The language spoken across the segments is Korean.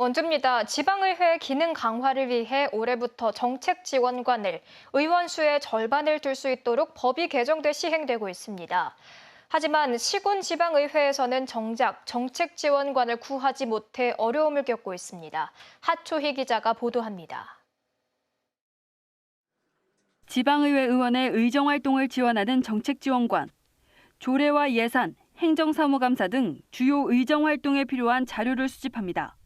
원주입니다. 지방의회 기능 강화를 위해 올해부터 정책 지원관을 의원 수의 절반을 둘 수 있도록 법이 개정돼 시행되고 있습니다. 하지만 시군 지방의회에서는 정작 정책 지원관을 구하지 못해 어려움을 겪고 있습니다. 하초희 기자가 보도합니다. 지방의회 의원의 의정활동을 지원하는 정책지원관, 조례와 예산, 행정사무감사 등 주요 의정활동에 필요한 자료를 수집합니다.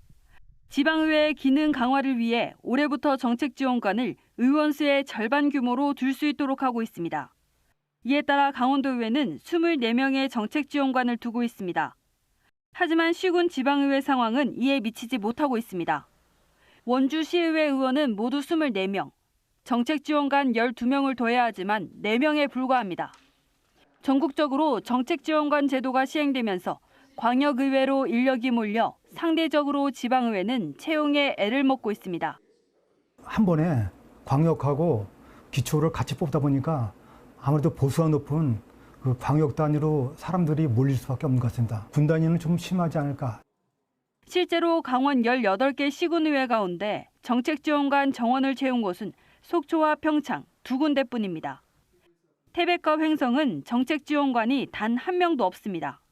지방의회의 기능 강화를 위해 올해부터 정책지원관을 의원 수의 절반 규모로 둘 수 있도록 하고 있습니다. 이에 따라 강원도의회는 24명의 정책지원관을 두고 있습니다. 하지만 시군 지방의회 상황은 이에 미치지 못하고 있습니다. 원주시의회 의원은 모두 24명, 정책지원관 12명을 더해야 하지만 4명에 불과합니다. 전국적으로 정책지원관 제도가 시행되면서 광역의회로 인력이 몰려 상대적으로 지방의회는 채용에 애를 먹고 있습니다. 한 번에 광역하고 기초를 같이 뽑다 보니까 아무래도 보수가 높은 그 광역 단위로 사람들이 몰릴 수밖에 없는 것 같습니다. 군 단위는 좀 심하지 않을까. 실제로 강원 18개 시군의회 가운데 정책지원관 정원을 채운 곳은 속초와 평창 두 군데뿐입니다. 태백과 횡성은 정책지원관이 단 한 명도 없습니다.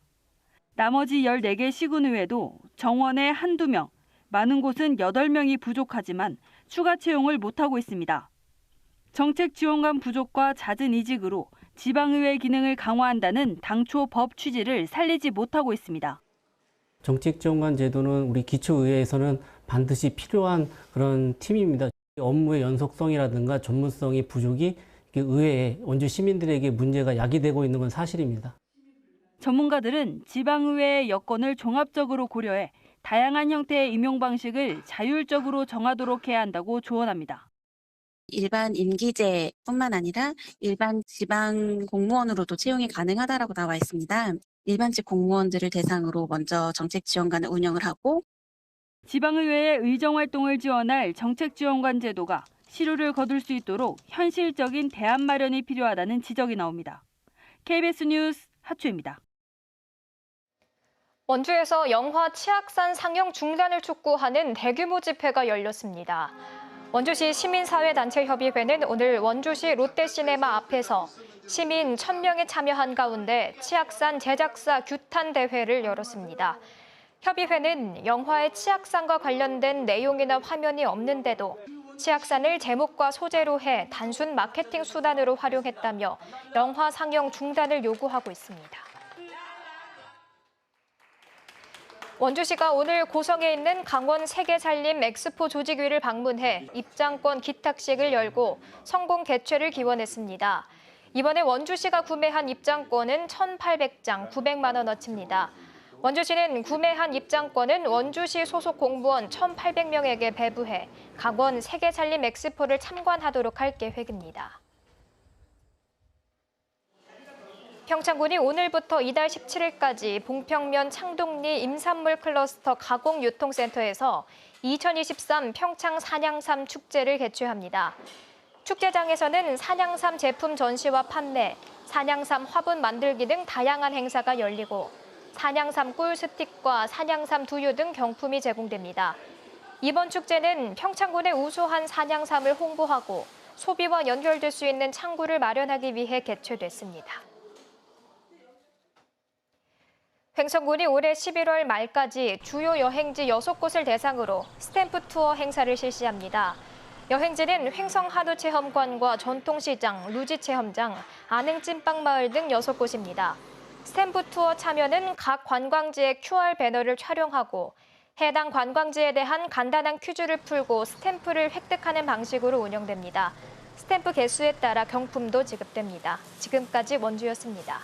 나머지 14개 시군의회도 정원에 한두 명, 많은 곳은 8명이 부족하지만 추가 채용을 못하고 있습니다. 정책지원관 부족과 잦은 이직으로 지방의회 기능을 강화한다는 당초 법 취지를 살리지 못하고 있습니다. 정책지원관 제도는 우리 기초의회에서는 반드시 필요한 그런 팀입니다. 업무의 연속성이라든가 전문성의 부족이 의회에 원주 시민들에게 문제가 야기되고 있는 건 사실입니다. 전문가들은 지방의회의 여건을 종합적으로 고려해 다양한 형태의 임용 방식을 자율적으로 정하도록 해야 한다고 조언합니다. 일반 임기제뿐만 아니라 일반 지방 공무원으로도 채용이 가능하다라고 나와 있습니다. 일반직 공무원들을 대상으로 먼저 정책지원관을 운영을 하고 지방의회의 의정활동을 지원할 정책지원관 제도가 실효를 거둘 수 있도록 현실적인 대안 마련이 필요하다는 지적이 나옵니다. KBS 뉴스 하초입니다. 원주에서 영화 치악산 상영 중단을 촉구하는 대규모 집회가 열렸습니다. 원주시 시민사회단체협의회는 오늘 원주시 롯데시네마 앞에서 시민 1,000명이 참여한 가운데 치악산 제작사 규탄 대회를 열었습니다. 협의회는 영화의 치악산과 관련된 내용이나 화면이 없는데도 치악산을 제목과 소재로 해 단순 마케팅 수단으로 활용했다며 영화 상영 중단을 요구하고 있습니다. 원주시가 오늘 고성에 있는 강원 세계살림 엑스포 조직위를 방문해 입장권 기탁식을 열고 성공 개최를 기원했습니다. 이번에 원주시가 구매한 입장권은 1,800장 900만 원어치입니다. 원주시는 구매한 입장권은 원주시 소속 공무원 1,800명에게 배부해 강원 세계살림 엑스포를 참관하도록 할 계획입니다. 평창군이 오늘부터 이달 17일까지 봉평면 창동리 임산물 클러스터 가공유통센터에서 2023 평창 산양삼 축제를 개최합니다. 축제장에서는 산양삼 제품 전시와 판매, 산양삼 화분 만들기 등 다양한 행사가 열리고 산양삼 꿀 스틱과 산양삼 두유 등 경품이 제공됩니다. 이번 축제는 평창군의 우수한 산양삼을 홍보하고 소비와 연결될 수 있는 창구를 마련하기 위해 개최됐습니다. 횡성군이 올해 11월 말까지 주요 여행지 6곳을 대상으로 스탬프 투어 행사를 실시합니다. 여행지는 횡성한우체험관과 전통시장, 루지체험장, 안흥찐빵마을 등 6곳입니다. 스탬프 투어 참여는 각 관광지의 QR 배너를 촬영하고 해당 관광지에 대한 간단한 퀴즈를 풀고 스탬프를 획득하는 방식으로 운영됩니다. 스탬프 개수에 따라 경품도 지급됩니다. 지금까지 원주였습니다.